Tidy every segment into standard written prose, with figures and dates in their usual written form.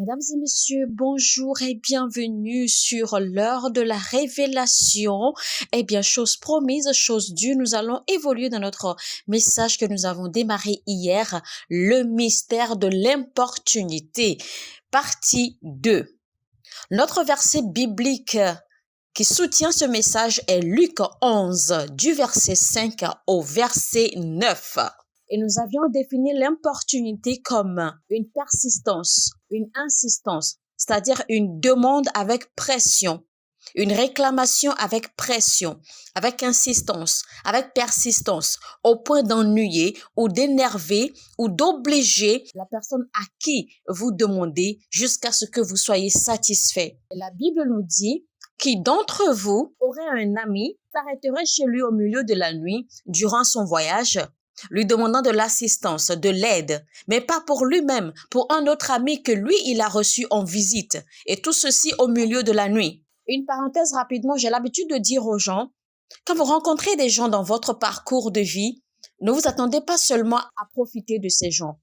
Mesdames et messieurs, bonjour et bienvenue sur l'heure de la révélation. Chose promise, chose due, nous allons évoluer dans notre message que nous avons démarré hier, le mystère de l'importunité, partie 2. Notre verset biblique qui soutient ce message est Luc 11, du verset 5 au verset 9. Et nous avions défini l'importunité comme une persistance, une insistance, c'est-à-dire une demande avec pression, une réclamation avec pression, avec insistance, avec persistance, au point d'ennuyer ou d'énerver ou d'obliger la personne à qui vous demandez jusqu'à ce que vous soyez satisfait. Et la Bible nous dit: qui d'entre vous aurait un ami, s'arrêterait chez lui au milieu de la nuit durant son voyage, lui demandant de l'assistance, de l'aide, mais pas pour lui-même, pour un autre ami que lui, il a reçu en visite, et tout ceci au milieu de la nuit. Une parenthèse rapidement, j'ai l'habitude de dire aux gens, quand vous rencontrez des gens dans votre parcours de vie, ne vous attendez pas seulement à profiter de ces gens.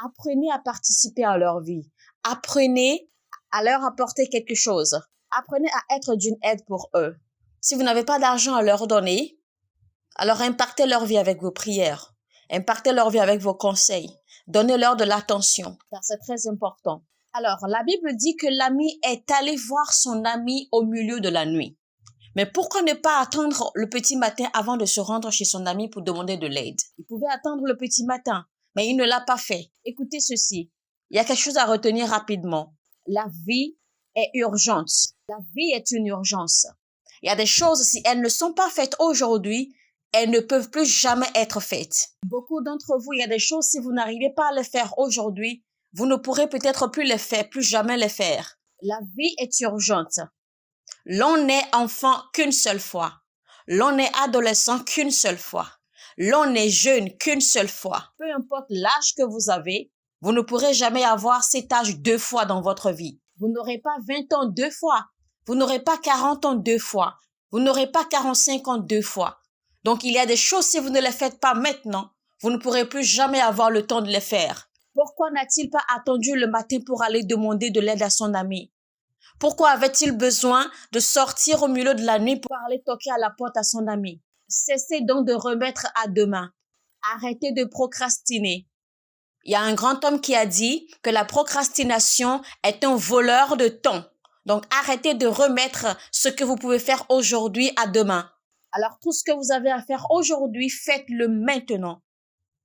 Apprenez à participer à leur vie. Apprenez à leur apporter quelque chose. Apprenez à être d'une aide pour eux. Si vous n'avez pas d'argent à leur donner, alors impactez leur vie avec vos prières. Impactez leur vie avec vos conseils. Donnez-leur de l'attention, car c'est très important. Alors, la Bible dit que l'ami est allé voir son ami au milieu de la nuit. Mais pourquoi ne pas attendre le petit matin avant de se rendre chez son ami pour demander de l'aide? Il pouvait attendre le petit matin, mais il ne l'a pas fait. Écoutez ceci, il y a quelque chose à retenir rapidement. La vie est urgente. La vie est une urgence. Il y a des choses, si elles ne sont pas faites aujourd'hui, elles ne peuvent plus jamais être faites. Beaucoup d'entre vous, il y a des choses, si vous n'arrivez pas à les faire aujourd'hui, vous ne pourrez peut-être plus les faire, plus jamais les faire. La vie est urgente. L'on n'est enfant qu'une seule fois. L'on est adolescent qu'une seule fois. L'on est jeune qu'une seule fois. Peu importe l'âge que vous avez, vous ne pourrez jamais avoir cet âge 2 fois dans votre vie. Vous n'aurez pas 20 ans 2 fois. Vous n'aurez pas 40 ans 2 fois. Vous n'aurez pas 45 ans 2 fois. Donc, il y a des choses, si vous ne les faites pas maintenant, vous ne pourrez plus jamais avoir le temps de les faire. Pourquoi n'a-t-il pas attendu le matin pour aller demander de l'aide à son ami? Pourquoi avait-il besoin de sortir au milieu de la nuit pour aller toquer à la porte à son ami? Cessez donc de remettre à demain. Arrêtez de procrastiner. Il y a un grand homme qui a dit que la procrastination est un voleur de temps. Donc, arrêtez de remettre ce que vous pouvez faire aujourd'hui à demain. Alors, tout ce que vous avez à faire aujourd'hui, faites-le maintenant.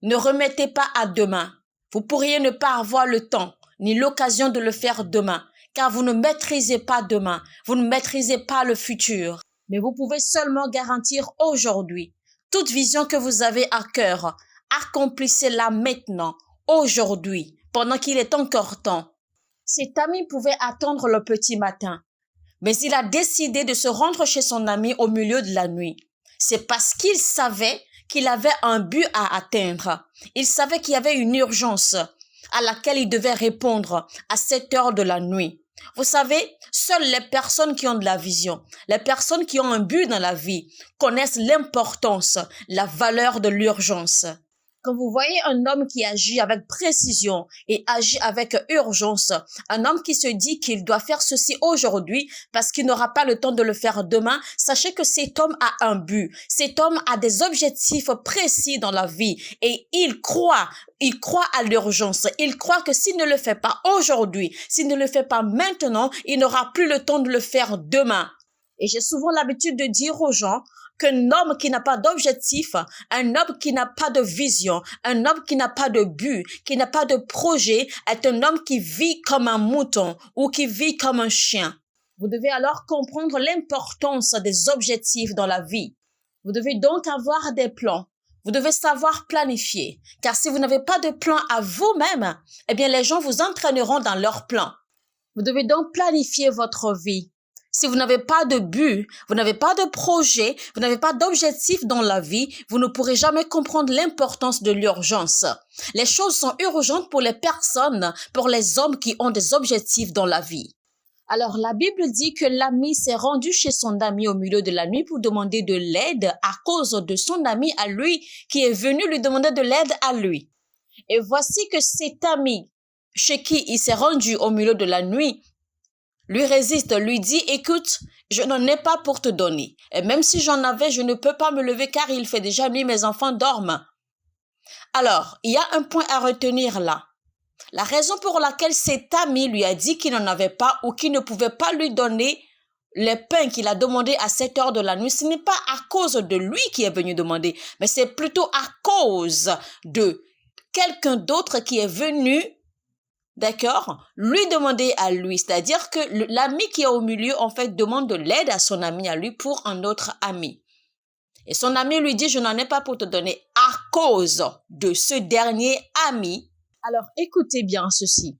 Ne remettez pas à demain. Vous pourriez ne pas avoir le temps ni l'occasion de le faire demain, car vous ne maîtrisez pas demain. Vous ne maîtrisez pas le futur. Mais vous pouvez seulement garantir aujourd'hui. Toute vision que vous avez à cœur, accomplissez-la maintenant, aujourd'hui, pendant qu'il est encore temps. Cet ami pouvait attendre le petit matin, mais il a décidé de se rendre chez son ami au milieu de la nuit. C'est parce qu'il savait qu'il avait un but à atteindre. Il savait qu'il y avait une urgence à laquelle il devait répondre à cette heure de la nuit. Vous savez, seules les personnes qui ont de la vision, les personnes qui ont un but dans la vie, connaissent l'importance, la valeur de l'urgence. Quand vous voyez un homme qui agit avec précision et agit avec urgence, un homme qui se dit qu'il doit faire ceci aujourd'hui parce qu'il n'aura pas le temps de le faire demain, sachez que cet homme a un but. Cet homme a des objectifs précis dans la vie et il croit à l'urgence. Il croit que s'il ne le fait pas aujourd'hui, s'il ne le fait pas maintenant, il n'aura plus le temps de le faire demain. Et j'ai souvent l'habitude de dire aux gens qu'un homme qui n'a pas d'objectif, un homme qui n'a pas de vision, un homme qui n'a pas de but, qui n'a pas de projet, est un homme qui vit comme un mouton ou qui vit comme un chien. Vous devez alors comprendre l'importance des objectifs dans la vie. Vous devez donc avoir des plans. Vous devez savoir planifier, car si vous n'avez pas de plan à vous-même, eh bien les gens vous entraîneront dans leurs plans. Vous devez donc planifier votre vie. Si vous n'avez pas de but, vous n'avez pas de projet, vous n'avez pas d'objectif dans la vie, vous ne pourrez jamais comprendre l'importance de l'urgence. Les choses sont urgentes pour les personnes, pour les hommes qui ont des objectifs dans la vie. Alors, la Bible dit que l'ami s'est rendu chez son ami au milieu de la nuit pour demander de l'aide à cause de son ami à lui qui est venu lui demander de l'aide à lui. Et voici que cet ami chez qui il s'est rendu au milieu de la nuit, lui résiste, lui dit, écoute, je n'en ai pas pour te donner. Et même si j'en avais, je ne peux pas me lever car il fait déjà nuit, mes enfants dorment. Alors, il y a un point à retenir là. La raison pour laquelle cet ami lui a dit qu'il n'en avait pas ou qu'il ne pouvait pas lui donner les pains qu'il a demandé à 7 heures de la nuit, ce n'est pas à cause de lui qui est venu demander, mais c'est plutôt à cause de quelqu'un d'autre qui est venu, d'accord, lui demander à lui. C'est-à-dire que l'ami qui est au milieu, en fait, demande de l'aide à son ami à lui pour un autre ami. Et son ami lui dit, je n'en ai pas pour te donner à cause de ce dernier ami. Alors, écoutez bien ceci.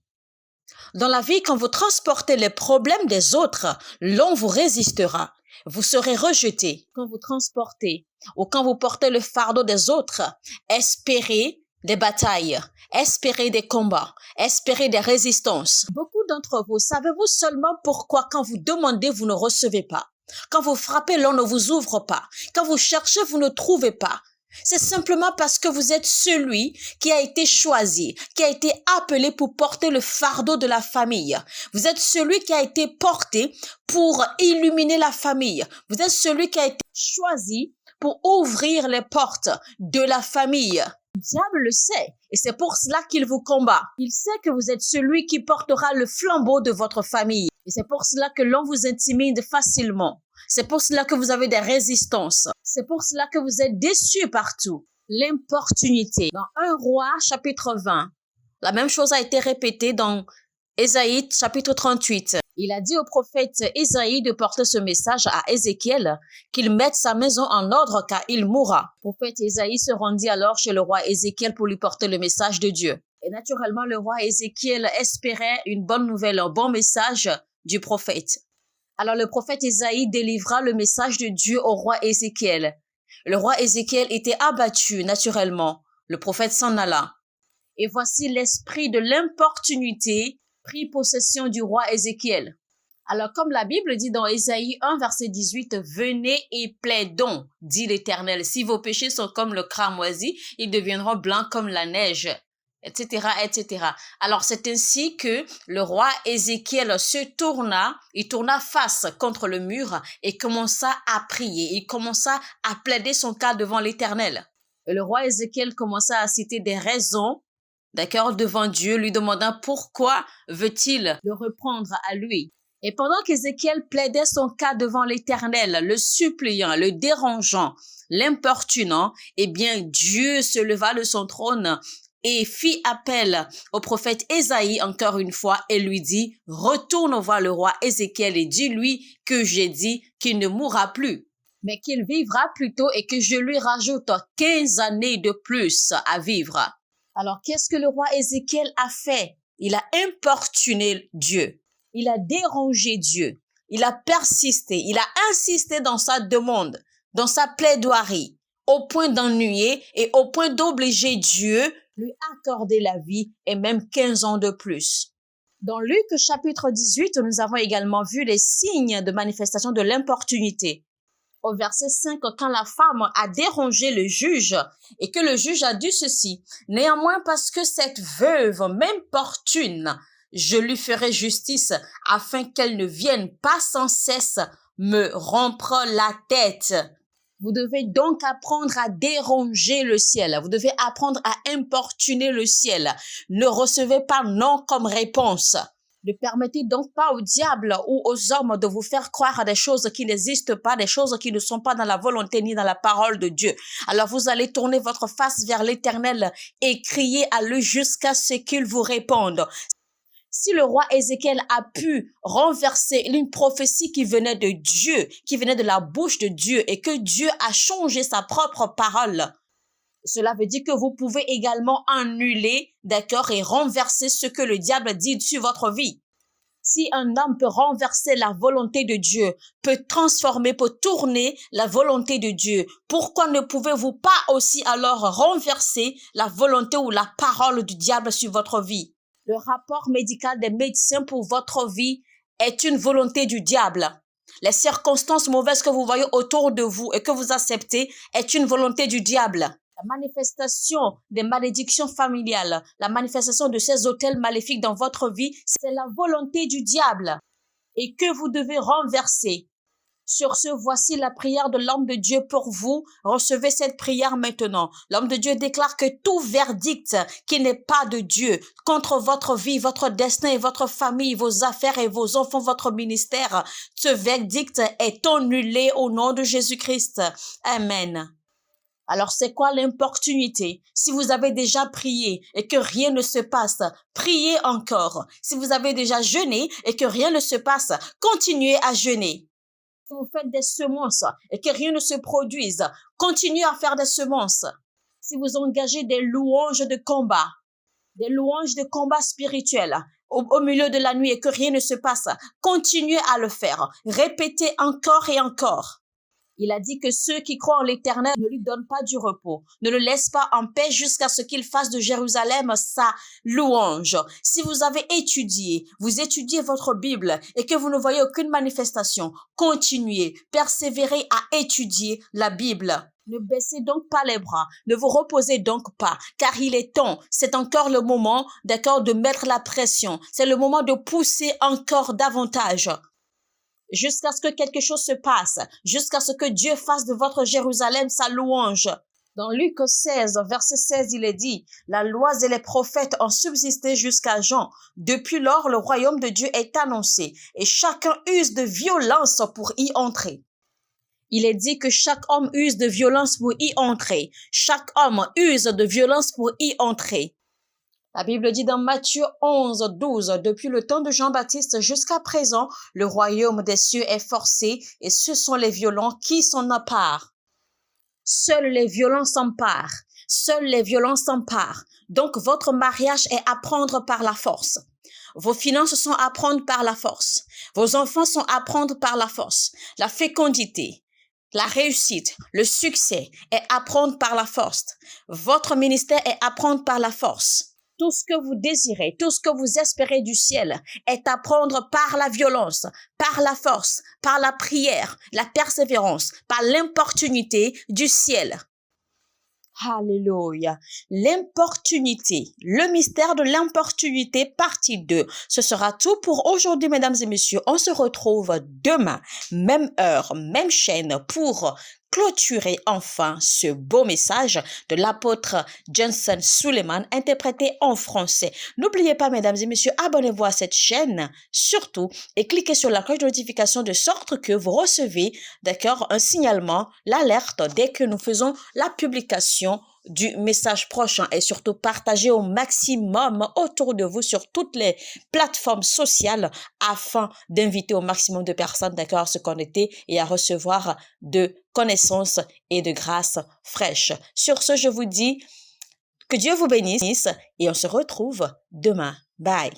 Dans la vie, quand vous transportez les problèmes des autres, l'on vous résistera. Vous serez rejeté. Quand vous transportez ou quand vous portez le fardeau des autres, espérez des batailles, espérez des combats, espérez des résistances. Beaucoup d'entre vous, savez-vous seulement pourquoi quand vous demandez, vous ne recevez pas? Quand vous frappez, l'on ne vous ouvre pas. Quand vous cherchez, vous ne trouvez pas. C'est simplement parce que vous êtes celui qui a été choisi, qui a été appelé pour porter le fardeau de la famille. Vous êtes celui qui a été porté pour illuminer la famille. Vous êtes celui qui a été choisi pour ouvrir les portes de la famille. Le diable le sait et c'est pour cela qu'il vous combat. Il sait que vous êtes celui qui portera le flambeau de votre famille. Et c'est pour cela que l'on vous intimide facilement. C'est pour cela que vous avez des résistances. C'est pour cela que vous êtes déçus partout. L'importunité. Dans 1 Roi, chapitre 20, la même chose a été répétée dans Ésaïe, chapitre 38. Il a dit au prophète Ésaïe de porter ce message à Ézéchiel, qu'il mette sa maison en ordre car il mourra. Le prophète Ésaïe se rendit alors chez le roi Ézéchiel pour lui porter le message de Dieu. Et naturellement, le roi Ézéchiel espérait une bonne nouvelle, un bon message du prophète. Alors le prophète Ésaïe délivra le message de Dieu au roi Ézéchiel. Le roi Ézéchiel était abattu naturellement. Le prophète s'en alla. Et voici l'esprit de l'importunité prit possession du roi Ézéchiel. Alors comme la Bible dit dans Ésaïe 1 verset 18, « Venez et plaidons, dit l'Éternel, si vos péchés sont comme le cramoisi, ils deviendront blancs comme la neige. » etc., etc. Alors, c'est ainsi que le roi Ézéchiel il tourna face contre le mur et commença à prier. Il commença à plaider son cas devant l'Éternel. Et le roi Ézéchiel commença à citer des raisons, d'accord, devant Dieu, lui demandant pourquoi veut-il le reprendre à lui. Et pendant qu'Ézéchiel plaidait son cas devant l'Éternel, le suppliant, le dérangeant, l'importunant, eh bien, Dieu se leva de son trône et fit appel au prophète Ésaïe encore une fois et lui dit, « Retourne voir le roi Ézéchiel et dis-lui que j'ai dit qu'il ne mourra plus, mais qu'il vivra plutôt et que je lui rajoute 15 années de plus à vivre. » Alors, qu'est-ce que le roi Ézéchiel a fait? Il a importuné Dieu. Il a dérangé Dieu. Il a persisté. Il a insisté dans sa demande, dans sa plaidoirie, au point d'ennuyer et au point d'obliger Dieu lui accorder la vie et même 15 ans de plus. Dans Luc chapitre 18, nous avons également vu les signes de manifestation de l'importunité. Au verset 5, quand la femme a dérangé le juge et que le juge a dit ceci, « Néanmoins, parce que cette veuve m'importune, je lui ferai justice afin qu'elle ne vienne pas sans cesse me rompre la tête. » Vous devez donc apprendre à déranger le ciel. Vous devez apprendre à importuner le ciel. Ne recevez pas non comme réponse. Ne permettez donc pas au diable ou aux hommes de vous faire croire à des choses qui n'existent pas, des choses qui ne sont pas dans la volonté ni dans la parole de Dieu. Alors vous allez tourner votre face vers l'Éternel et crier à lui jusqu'à ce qu'il vous réponde. Si le roi Ézéchiel a pu renverser une prophétie qui venait de Dieu, qui venait de la bouche de Dieu et que Dieu a changé sa propre parole, cela veut dire que vous pouvez également annuler, d'accord, et renverser ce que le diable dit sur votre vie. Si un homme peut renverser la volonté de Dieu, peut transformer, peut tourner la volonté de Dieu, pourquoi ne pouvez-vous pas aussi alors renverser la volonté ou la parole du diable sur votre vie? Le rapport médical des médecins pour votre vie est une volonté du diable. Les circonstances mauvaises que vous voyez autour de vous et que vous acceptez est une volonté du diable. La manifestation des malédictions familiales, la manifestation de ces hôtels maléfiques dans votre vie, c'est la volonté du diable et que vous devez renverser. Sur ce, voici la prière de l'homme de Dieu pour vous. Recevez cette prière maintenant. L'homme de Dieu déclare que tout verdict qui n'est pas de Dieu contre votre vie, votre destin et votre famille, vos affaires et vos enfants, votre ministère, ce verdict est annulé au nom de Jésus-Christ. Amen. Alors, c'est quoi l'importunité? Si vous avez déjà prié et que rien ne se passe, priez encore. Si vous avez déjà jeûné et que rien ne se passe, continuez à jeûner. Si vous faites des semences et que rien ne se produise, continuez à faire des semences. Si vous engagez des louanges de combat spirituels au milieu de la nuit et que rien ne se passe, continuez à le faire. Répétez encore et encore. Il a dit que ceux qui croient en l'Éternel ne lui donnent pas du repos, ne le laissent pas en paix jusqu'à ce qu'il fasse de Jérusalem sa louange. Si vous avez étudié, vous étudiez votre Bible et que vous ne voyez aucune manifestation, continuez, persévérez à étudier la Bible. Ne baissez donc pas les bras, ne vous reposez donc pas, car il est temps, c'est encore le moment, d'accord, de mettre la pression. C'est le moment de pousser encore davantage. Jusqu'à ce que quelque chose se passe, jusqu'à ce que Dieu fasse de votre Jérusalem sa louange. Dans Luc 16, verset 16, il est dit, « La loi et les prophètes ont subsisté jusqu'à Jean. Depuis lors, le royaume de Dieu est annoncé et chacun use de violence pour y entrer. » Il est dit que chaque homme use de violence pour y entrer. Chaque homme use de violence pour y entrer. La Bible dit dans Matthieu 11, 12, « Depuis le temps de Jean-Baptiste jusqu'à présent, le royaume des cieux est forcé et ce sont les violents qui s'en emparent. » Seuls les violents s'emparent. Seuls les violents s'emparent. Donc, votre mariage est à prendre par la force. Vos finances sont à prendre par la force. Vos enfants sont à prendre par la force. La fécondité, la réussite, le succès est à prendre par la force. Votre ministère est à prendre par la force. Tout ce que vous désirez, tout ce que vous espérez du ciel est à prendre par la violence, par la force, par la prière, la persévérance, par l'importunité du ciel. Alléluia. L'importunité, le mystère de l'importunité, partie 2. Ce sera tout pour aujourd'hui, mesdames et messieurs. On se retrouve demain, même heure, même chaîne pour clôturer enfin ce beau message de l'apôtre Johnson Suleiman interprété en français. N'oubliez pas, mesdames et messieurs, abonnez-vous à cette chaîne, surtout, et cliquez sur la cloche de notification de sorte que vous recevez, d'accord, un signalement, l'alerte dès que nous faisons la publication du message prochain et surtout partagez au maximum autour de vous sur toutes les plateformes sociales afin d'inviter au maximum de personnes, d'accord, à se connecter et à recevoir de connaissances et de grâce fraîche. Sur ce, je vous dis que Dieu vous bénisse et on se retrouve demain. Bye.